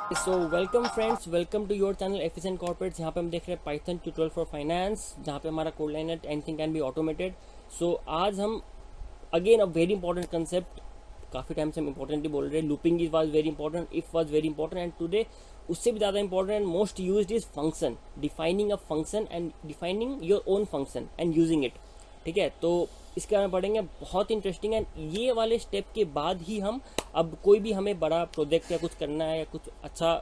So welcome friends, welcome to your channel efficient corporates. यहाँ पे हम देख रहे हैं पाइथन ट्यूटोरियल फॉर फाइनेंस, जहाँ पे हमारा कोड लाइन है एनीथिंग कैन बी ऑटोमेटेड। सो आज हम again a very important concept, काफ़ी टाइम से हम इंपॉर्टेंटली बोल रहे हैं। Looping is was very important, if was very important, and today उससे भी ज़्यादा important and most used is function, defining a function and defining your own function and using it. ठीक है, तो इसके बारे में पढ़ेंगे, बहुत इंटरेस्टिंग है। ये वाले स्टेप के बाद ही हम अब कोई भी हमें बड़ा प्रोजेक्ट या कुछ करना है या कुछ अच्छा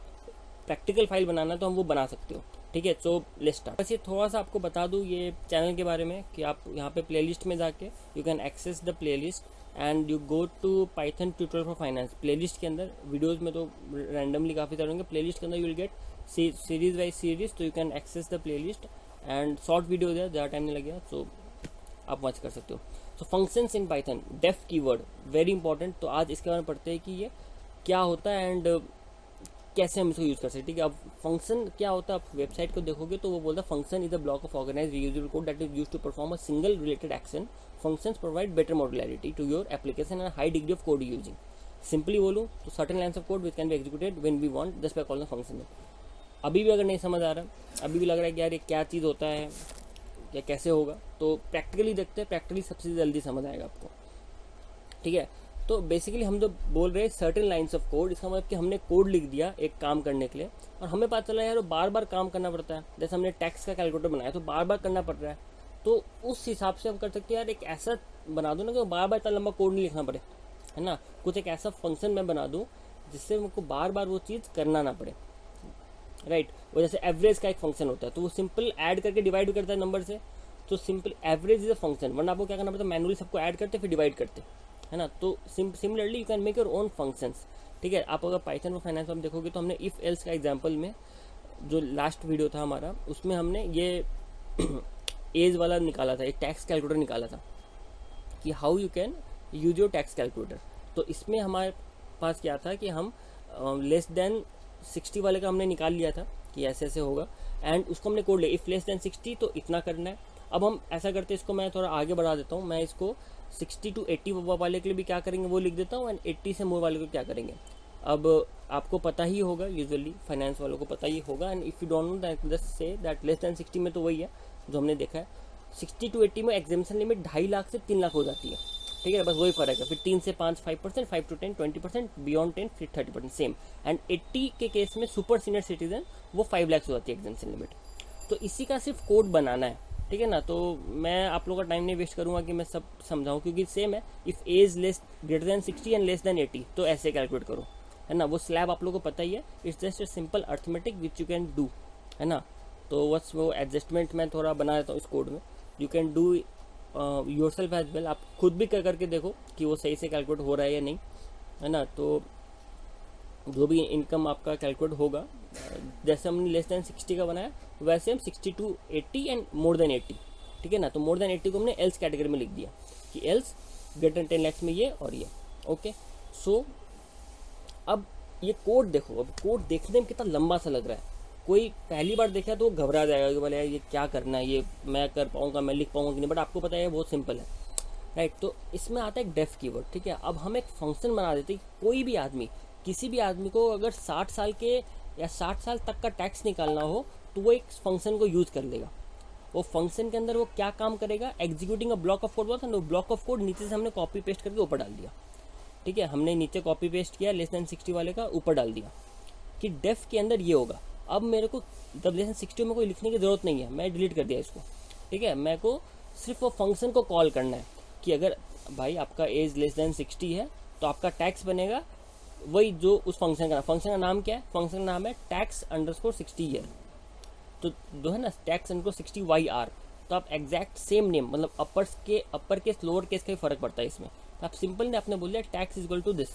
प्रैक्टिकल फाइल बनाना है तो हम वो बना सकते हो। ठीक है, सो लेट्स स्टार्ट। बस ये थोड़ा सा आपको बता दूँ ये चैनल के बारे में कि आप यहाँ पे प्लेलिस्ट में जाके you can access the playlist and you go to Python tutorial for finance. Playlist के अंदर वीडियोस में तो रैंडमली काफ़ी सारे होंगे, प्लेलिस्ट के अंदर you will get series wise series, तो you can access the playlist and short video है, ज़्यादा टाइम नहीं लगेगा, सो आप वॉच कर सकते हो। So functions in Python, def keyword very important. तो आज इसके बारे में पढ़ते हैं कि ये क्या होता है एंड कैसे हम इसको यूज़ कर सकते हैं। ठीक है, अब फंक्शन क्या होता है, आप वेबसाइट को देखोगे तो वो बोलता है function is a block of organize reusable code that is used to perform a single related action. Functions provide better modularity to your application and high degree of code using. Simply बोलूँ तो certain lines of code which can be executed when we want just by calling function. अभी भी अगर नहीं समझ आ रहा, अभी भी लग रहा है कि यार ये क्या चीज़ होता है या कैसे होगा, तो प्रैक्टिकली देखते हैं, प्रैक्टिकली सबसे जल्दी समझ आएगा आपको। ठीक है, तो बेसिकली हम जो बोल रहे हैं सर्टेन लाइन्स ऑफ कोड, इसका मतलब कि हमने कोड लिख दिया एक काम करने के लिए और हमें पता चला यार वो बार बार काम करना पड़ता है। जैसे हमने टैक्स का कैलकुलेटर बनाया तो बार बार करना पड़ रहा है, तो उस हिसाब से हम कर सकते हैं यार एक ऐसा बना दो ना कि बार बार इतना लंबा कोड नहीं लिखना पड़े, है ना। कुछ एक ऐसा फंक्शन मैं बना दूँ जिससे हमको बार बार वो चीज़ करना ना पड़े, राइट। वो जैसे एवरेज का एक फंक्शन होता है तो वो सिंपल ऐड करके डिवाइड करता है नंबर से, तो simple average is a function, वरना आपको क्या करना पड़ता है, मैनुअली सबको ऐड करते फिर डिवाइड करते, है ना। तो similarly you can make your own functions. ठीक है, आप अगर पाइथन और फाइनेंस में देखोगे तो हमने इफ एल्स का एग्जांपल में जो लास्ट वीडियो था हमारा, उसमें हमने ये एज वाला निकाला था, एक टैक्स कैलकुलेटर निकाला था कि how you can use your tax calculator. तो इसमें हमारे पास क्या था कि हम लेस देन 60 वाले का हमने निकाल लिया था कि ऐसे ऐसे होगा, एंड उसको हमने कोड लिया इफ लेस देन 60 तो इतना करना है। अब हम ऐसा करते हैं, इसको मैं थोड़ा आगे बढ़ा देता हूँ, मैं इसको 60 to 80 वाले के लिए भी क्या करेंगे वो लिख देता हूँ, एंड 80 से मोर वाले को क्या करेंगे। अब आपको पता ही होगा, यूजुअली फाइनेंस वालों को पता ही होगा, and if you don't know that just say that less than 60 में तो वही है जो हमने देखा है। 60 to 80 में एग्जामिशन लिमिट 2.5 लाख से 3 लाख हो जाती है। ठीक है, बस वही फर्क है। फिर 3 से 5 5%, 5 to 10 20%, बियॉन्ड 10 फिर 30% सेम। एंड 80 के केस में सुपर सीनियर सिटीजन वो 5 लाख हो जाती है एग्जामिशन लिमिट। तो इसी का सिर्फ कोड बनाना है, ठीक है ना। तो मैं आप लोगों का टाइम नहीं वेस्ट करूंगा कि मैं सब समझाऊं, क्योंकि सेम है। If age less greater than 60 and less than 80 तो ऐसे कैलकुलेट करो, है ना। वो स्लैब आप लोगों को पता ही है, it's just a simple arithmetic which you can do, है ना। तो बस वो एडजस्टमेंट मैं थोड़ा बना देता हूँ इस कोड में, you can do yourself as well. आप खुद भी करके देखो कि वो सही से कैलकुलेट हो रहा है या नहीं, है ना। तो जो भी इनकम आपका कैलकुलेट होगा, जैसे हमने लेस देन 60 का बनाया वैसे हम 60 to 80 एंड मोर देन 80, ठीक है ना। तो मोर देन 80 को हमने एल्स कैटेगरी में लिख दिया कि एल्स ग्रेटर देन 10 लाख में ये और ये, ओके। सो अब ये कोड देखो, अब कोड देखने में कितना लंबा सा लग रहा है। कोई पहली बार देखा तो घबरा जाएगा कि बोले ये क्या करना है, ये मैं कर पाऊंगा, मैं लिख पाऊंगा कि नहीं, बट आपको पता है बहुत सिंपल है, राइट। तो इसमें आता है एक डेफ कीवर्ड, ठीक है। अब हम एक फंक्शन बना देते हैं, कोई भी आदमी, किसी भी आदमी को अगर 60 साल के या 60 साल तक का टैक्स निकालना हो तो वो एक फंक्शन को यूज कर लेगा। वो फंक्शन के अंदर वो क्या काम करेगा, executing a block of code बोला था ना, ब्लॉक ऑफ कोड नीचे से हमने कॉपी पेस्ट करके ऊपर डाल दिया, ठीक है। हमने नीचे कॉपी पेस्ट किया, लेस देन 60 वाले का ऊपर डाल दिया कि डेफ के अंदर ये होगा। अब मेरे को जब लेस देन 60 में कोई लिखने की जरूरत नहीं है, मैं डिलीट कर दिया इसको, ठीक है। मेरे को सिर्फ वो फंक्शन को कॉल करना है कि अगर भाई आपका एज लेस देन 60 है तो आपका टैक्स बनेगा वही जो उस फंक्शन का नाम क्या है, फंक्शन का नाम है टैक्स अंडरस्कोर 60 ईयर, तो जो है ना टैक्स अंडरस्कोर 60 YR। तो आप एग्जैक्ट सेम नेम, मतलब अपर केस लोअर केस का ही फर्क पड़ता है इसमें। तो आप सिंपल ने आपने बोल दिया tax is equal to this,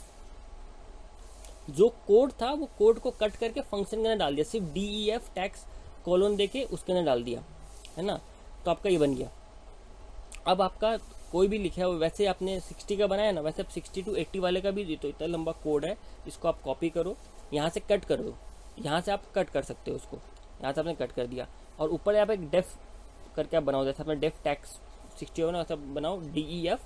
जो कोड था वो कोड को कट करके फंक्शन के अंदर डाल दिया, सिर्फ DEF टैक्स कोलोन देके उसके अंदर डाल दिया, है ना। तो आपका ये बन गया। अब आपका कोई भी लिखा है वैसे आपने 60 का बनाया ना, वैसे आप 60 to 80 वाले का भी, तो इतना लंबा कोड है, इसको आप कॉपी करो, यहाँ से कट कर दो, यहाँ से आप कट कर सकते हो उसको, यहाँ से आपने कट कर दिया, और ऊपर आप एक डेफ करके आप बनाओ, जैसे आपने डेफ टैक्स 60 हो ना वैसा बनाओ, DEF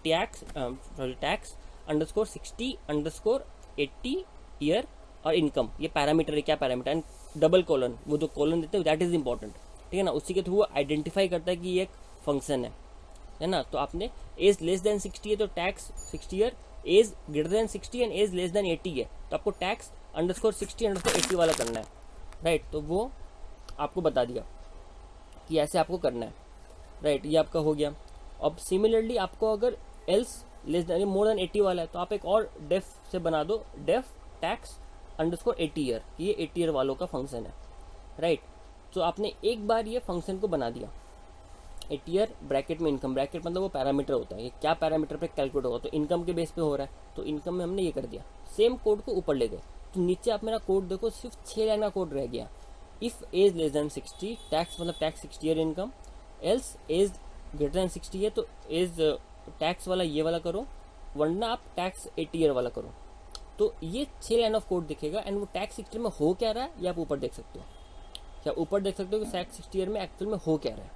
tax underscore 60 underscore 80 year और इनकम, ये पैरामीटर है, क्या पैरामीटर, एंड डबल कॉलन, वो जो कॉलन देते हैं दैट इज इंपॉर्टेंट, ठीक है ना, उसी के थ्रू वो आइडेंटिफाई करता है कि ये एक फंक्शन है ना। तो आपने एज लेस देन 60 है तो tax 60 year, as greater than 60 and as less than 80 है तो आपको टैक्स _60 _80 वाला करना है, राइट। तो वो आपको बता दिया कि ऐसे आपको करना है, राइट। ये आपका हो गया। अब सिमिलरली आपको अगर else less than more than 80 वाला है तो आप एक और डेफ से बना दो, डेफ टैक्स _80 ईयर, ये 80 ईयर वालों का फंक्शन है, राइट। तो आपने एक बार ये फंक्शन को बना दिया, 80 ईयर ब्रैकेट में इनकम, ब्रैकेट मतलब वो पैरामीटर होता है, ये क्या पैरामीटर पे कैलकुलेट होगा, तो इनकम के बेस पे हो रहा है, तो इनकम में हमने ये कर दिया। सेम कोड को ऊपर ले गए, तो नीचे आप मेरा कोड देखो, सिर्फ 6 लाइन का कोड रह गया। If age less than 60, tax मतलब tax 60 year income, else age greater than 60 है तो एज टैक्स वाला ये वाला करो, वरना आप टैक्स 80 ईयर वाला करो। तो ये 6 लाइन ऑफ कोड दिखेगा, एंड वो टैक्स 60 में हो क्या रहा है ये आप ऊपर देख सकते हो, क्या ऊपर देख सकते हो कि टैक्स 60 ईयर में एक्चुअल में हो क्या रहा है,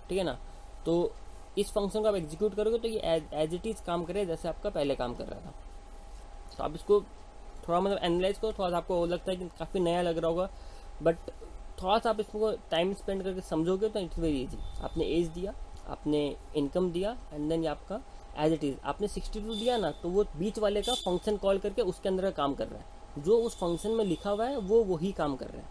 ठीक है ना। तो इस फंक्शन को आप एग्जीक्यूट करोगे तो ये एज इट इज काम करे जैसे आपका पहले काम कर रहा था। तो आप इसको थोड़ा मतलब एनालाइज करो, थोड़ा सा आपको लगता है कि काफ़ी नया लग रहा होगा, बट थोड़ा सा आप इसको टाइम स्पेंड करके समझोगे तो इट्स वेरी इजी। आपने एज दिया, आपने इनकम दिया, एंड देन ये आपका एज इट इज़ आपने 62 दिया ना, तो वो बीच वाले का फंक्शन कॉल करके उसके अंदर का काम कर रहा है, जो उस फंक्शन में लिखा हुआ है वो वही काम कर रहा है,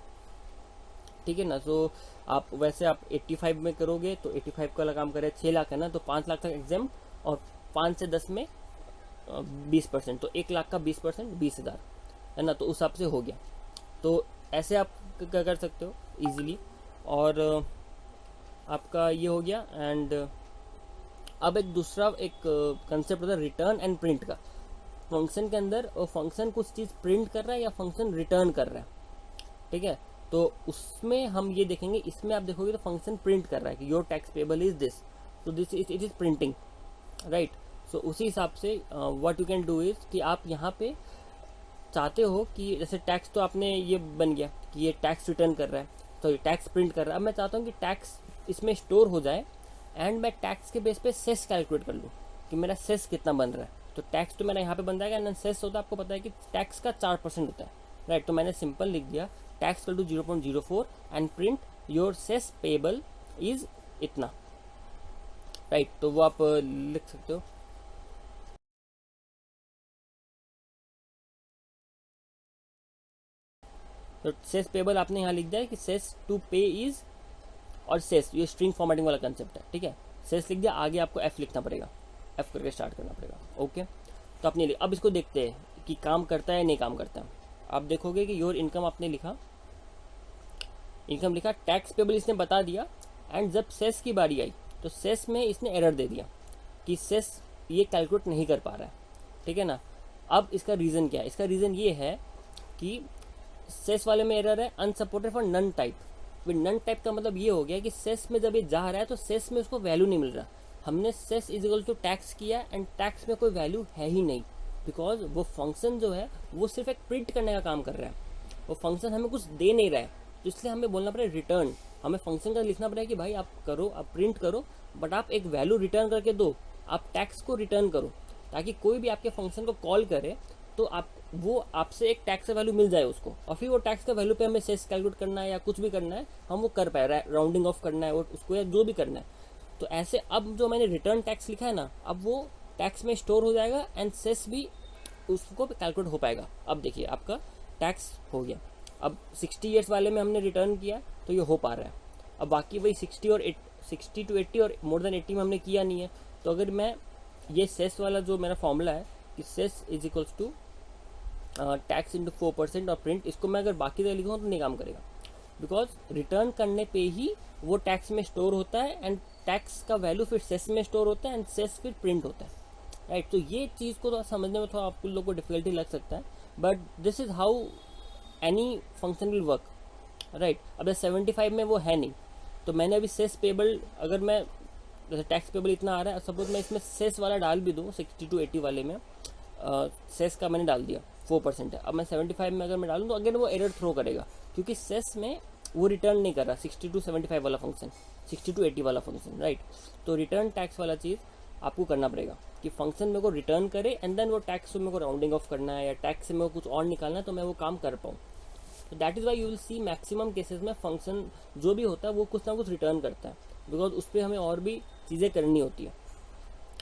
ठीक है ना। तो आप वैसे आप 85 में करोगे तो 85 का काम करे, 6 लाख है ना, तो 5 लाख तक एग्जाम, और 5 से 10 में 20%, तो 1 लाख का 20% 20,000 है ना, तो उस हिसाब से हो गया। तो ऐसे आप क्या कर सकते हो इजीली, और आपका ये हो गया। एंड अब एक दूसरा एक कंसेप्ट होता है रिटर्न एंड प्रिंट का। फंक्शन के अंदर वो फंक्शन कुछ चीज़ प्रिंट कर रहा है या फंक्शन रिटर्न कर रहा है, ठीक है। तो उसमें हम ये देखेंगे, इसमें आप देखोगे तो फंक्शन प्रिंट कर रहा है कि your tax payable is this, तो this it is printing, right. So उसी हिसाब से what you can do is कि आप यहाँ पे चाहते हो कि जैसे टैक्स तो आपने ये बन गया कि ये टैक्स रिटर्न कर रहा है, तो ये टैक्स प्रिंट कर रहा है। अब मैं चाहता हूँ कि टैक्स इसमें स्टोर हो जाए, एंड मैं टैक्स के बेस पे सेस कैलकुलेट कर लूँ कि मेरा सेस कितना बन रहा है। तो टैक्स तो मेरा यहाँ पे बन जाएगा, एंड सेस होता है, आपको पता है कि टैक्स का 4% होता है, राइट। तो मैंने सिंपल लिख दिया tax to 0.04 and print your cess payable is इतना, राइट। तो वो आप लिख सकते हो। तो सेस पेबल आपने यहाँ लिख दिया कि सेस टू पे इज, और सेस ये स्ट्रिंग फॉर्मेटिंग वाला कंसेप्ट है, ठीक है। सेस लिख दिया, आगे आपको एफ लिखना पड़ेगा, एफ करके स्टार्ट करना पड़ेगा, ओके। तो आपने अब इसको देखते हैं कि काम करता है नहीं काम करता है। आप देखोगे कि योर इनकम आपने लिखा, इनकम लिखा, टैक्स पेबल इसने बता दिया, एंड जब सेस की बारी आई तो सेस में इसने एरर दे दिया कि सेस ये कैलकुलेट नहीं कर पा रहा है, ठीक है ना। अब इसका रीज़न क्या है, इसका रीज़न ये है कि सेस वाले में एरर है unsupported for none type. None type का मतलब ये हो गया कि सेस में जब ये जा रहा है तो सेस में उसको वैल्यू नहीं मिल रहा। हमने cess is equal to tax किया, एंड टैक्स में कोई वैल्यू है ही नहीं, बिकॉज वो फंक्शन जो है वो सिर्फ एक प्रिंट करने का काम कर रहा है, वो फंक्शन हमें कुछ दे नहीं रहा है। तो इसलिए हमें बोलना पड़ेगा रिटर्न, हमें फंक्शन का लिखना पड़ेगा कि भाई आप करो, आप प्रिंट करो, बट आप एक वैल्यू रिटर्न करके दो, आप टैक्स को रिटर्न करो, ताकि कोई भी आपके फंक्शन को कॉल करे तो आप वो आपसे एक टैक्स का वैल्यू मिल जाए उसको, और फिर वो टैक्स का वैल्यू पे हमें सेस कैलकुलेट करना है या कुछ भी करना है हम वो कर पाए, राउंडिंग ऑफ करना है उसको या जो भी करना है। तो ऐसे अब जो मैंने रिटर्न टैक्स लिखा है ना, अब वो टैक्स में स्टोर हो जाएगा, एंड सेस भी उसको कैलकुलेट हो पाएगा। अब देखिए आपका टैक्स हो गया। अब 60 ईयर्स वाले में हमने रिटर्न किया तो ये हो पा रहा है। अब बाकी वही 60 to 80 और मोर देन 80 में हमने किया नहीं है। तो अगर मैं ये सेस वाला जो मेरा फॉर्मूला है कि cess is equals to tax into 4% और प्रिंट, इसको मैं अगर बाकी जगह लिखूँ तो नहीं काम करेगा, बिकॉज रिटर्न करने पे ही वो टैक्स में स्टोर होता है, एंड टैक्स का वैल्यू फिर सेस में स्टोर होता है, एंड सेस फिर प्रिंट होता है, राइट। तो ये चीज़ को तो समझने में थोड़ा आपको लोगों को डिफिकल्टी लग सकता है, but this is how any function will work, right. अब 75 में वो है नहीं, तो मैंने अभी सेस पेबल, अगर मैं जैसे टैक्स पेबल इतना आ रहा है, सपोज मैं इसमें सेस वाला डाल भी दूँ 60 to 80 वाले में, सेस का मैंने डाल दिया 4% है। अब मैं 75 में अगर मैं डालूँ तो अगेन वो एरर थ्रो करेगा, क्योंकि सेस में वो रिटर्न नहीं कर रहा 60 to 75 वाला फंक्शन, 60 to 80 वाला फंक्शन, राइट। तो रिटर्न टैक्स वाला चीज़ आपको करना पड़ेगा कि फंक्शन मेरे को रिटर्न करे एंड देन वो टैक्स को मेरे को राउंडिंग ऑफ करना है या टैक्स से मेरे को कुछ और निकालना है तो मैं वो काम कर पाऊँ. तो that is why you will see maximum cases में फंक्शन जो भी होता है वो कुछ ना कुछ रिटर्न करता है, बिकॉज उस पर हमें और भी चीज़ें करनी होती है,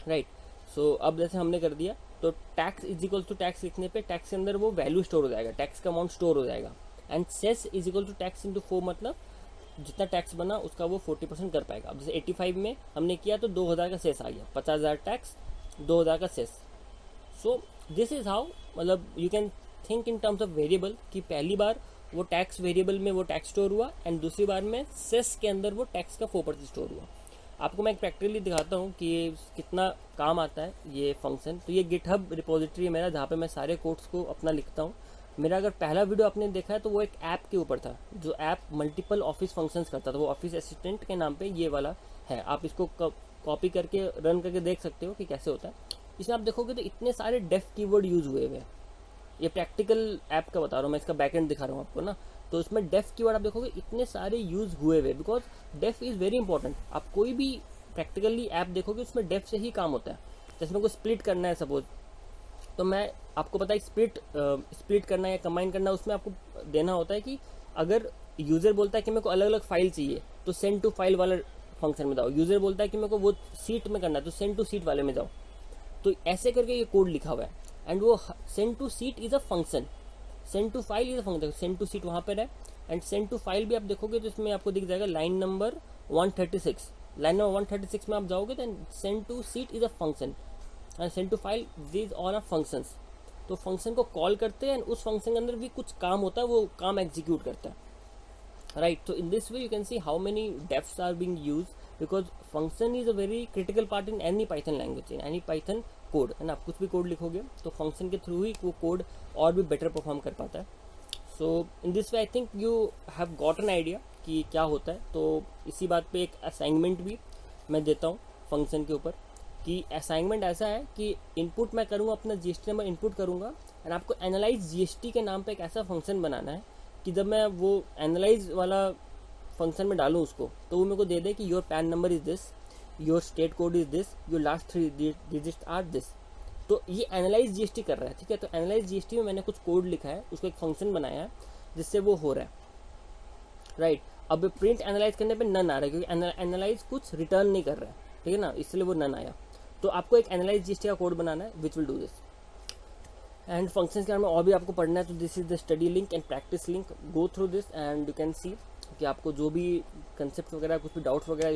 राइट. सो अब जैसे हमने कर दिया तो tax is equal to tax लिखने पे टैक्स के अंदर वो वैल्यू स्टोर हो जाएगा, टैक्स का अमाउंट स्टोर हो जाएगा. And cess is equal to tax into 4, मतलब जितना टैक्स बना उसका वो 40% कर पाएगा. अब जैसे 85 में हमने किया तो 2000 का सेस आ गया, 50,000 टैक्स 2000 का cess. So this is how, मतलब you can think in terms of variable कि पहली बार वो टैक्स वेरिएबल में वो टैक्स स्टोर हुआ एंड दूसरी बार में सेस के अंदर वो टैक्स का 4% स्टोर हुआ. आपको मैं एक प्रैक्टिकली दिखाता हूँ कि ये कितना काम आता है ये फंक्शन. तो ये गिटहब रिपोजिटरी है मेरा, जहाँ पे मैं सारे कोड्स को अपना लिखता हूँ. मेरा अगर पहला वीडियो आपने देखा है तो वो एक ऐप के ऊपर था, जो ऐप मल्टीपल ऑफिस फंक्शंस करता था. वो ऑफिस असिस्टेंट के नाम पे ये वाला है. आप इसको कॉपी करके रन करके देख सकते हो कि कैसे होता है. इसमें आप देखोगे तो इतने सारे डेफ कीवर्ड यूज हुए हुए हैं. ये प्रैक्टिकल ऐप का बता रहा हूँ मैं, इसका बैकएंड दिखा रहा हूँ आपको ना. तो इसमें डेफ कीवर्ड आप देखोगे इतने सारे यूज हुए हुए, because def is very important. आप कोई भी प्रैक्टिकली ऐप देखोगे उसमें डेफ से ही काम होता है. जैसे मेरे को स्प्लिट करना है सपोज, तो मैं आपको पता है स्प्लिट करना है या कंबाइन करना है, उसमें आपको देना होता है कि अगर यूज़र बोलता है कि मेरे को अलग अलग फाइल चाहिए तो सेंड टू फाइल वाले फंक्शन में जाओ. यूज़र बोलता है कि मेरे को वो सीट में करना है तो सेंड टू सीट वाले में जाओ. तो ऐसे करके ये कोड लिखा हुआ है. एंड वो send to sheet is a function, send to file is a function. Send to sheet वहाँ पर है एंड सेंड टू फाइल भी आप देखोगे तो इसमें आपको दिख जाएगा लाइन नंबर 136. लाइन नंबर 136 में आप जाओगे तो send to sheet is a function and send to file these all are functions. तो फंक्शन को कॉल करते हैं एंड उस फंक्शन के अंदर भी कुछ काम होता है, वो काम एग्जीक्यूट करता है, राइट. तो in this way you can see how many defs are being used, because function is a very critical part in any Python language, in any Python code. है ना, आप कुछ भी कोड लिखोगे तो फंक्शन के थ्रू ही वो कोड और भी बेटर परफॉर्म कर पाता है. So in this way I think you have got an idea कि क्या होता है. तो इसी बात पे एक असाइनमेंट भी मैं देता हूँ फंक्शन के ऊपर, कि असाइनमेंट ऐसा है कि इनपुट मैं करूँगा, अपना जीएसटी नंबर इनपुट करूँगा एंड आपको एनालाइज जीएसटी के नाम पे एक ऐसा फंक्शन बनाना है कि जब मैं वो एनालाइज वाला फंक्शन में डालूँ उसको, तो वो मेरे को दे दे कि your PAN number is this, your state code is this, your last 3 digits are this. तो ये एनालाइज जीएसटी कर रहा है, ठीक है. तो एनालाइज जीएसटी में मैंने कुछ कोड लिखा है, उसको एक फंक्शन बनाया है जिससे वो हो रहा है, राइट. अब प्रिंट एनालाइज करने पे नन आ रहा है क्योंकि एनालाइज कुछ रिटर्न नहीं कर रहा है, ठीक है ना, इसलिए वो नन आया. तो आपको एक एनालाइज जीएसटी का कोड बनाना है which will do this. And functions के बारे में और भी आपको पढ़ना है तो this is the study link and practice link. Go through this and you can सी कि आपको जो भी कंसेप्ट वगैरह कुछ भी डाउट्स वगैरह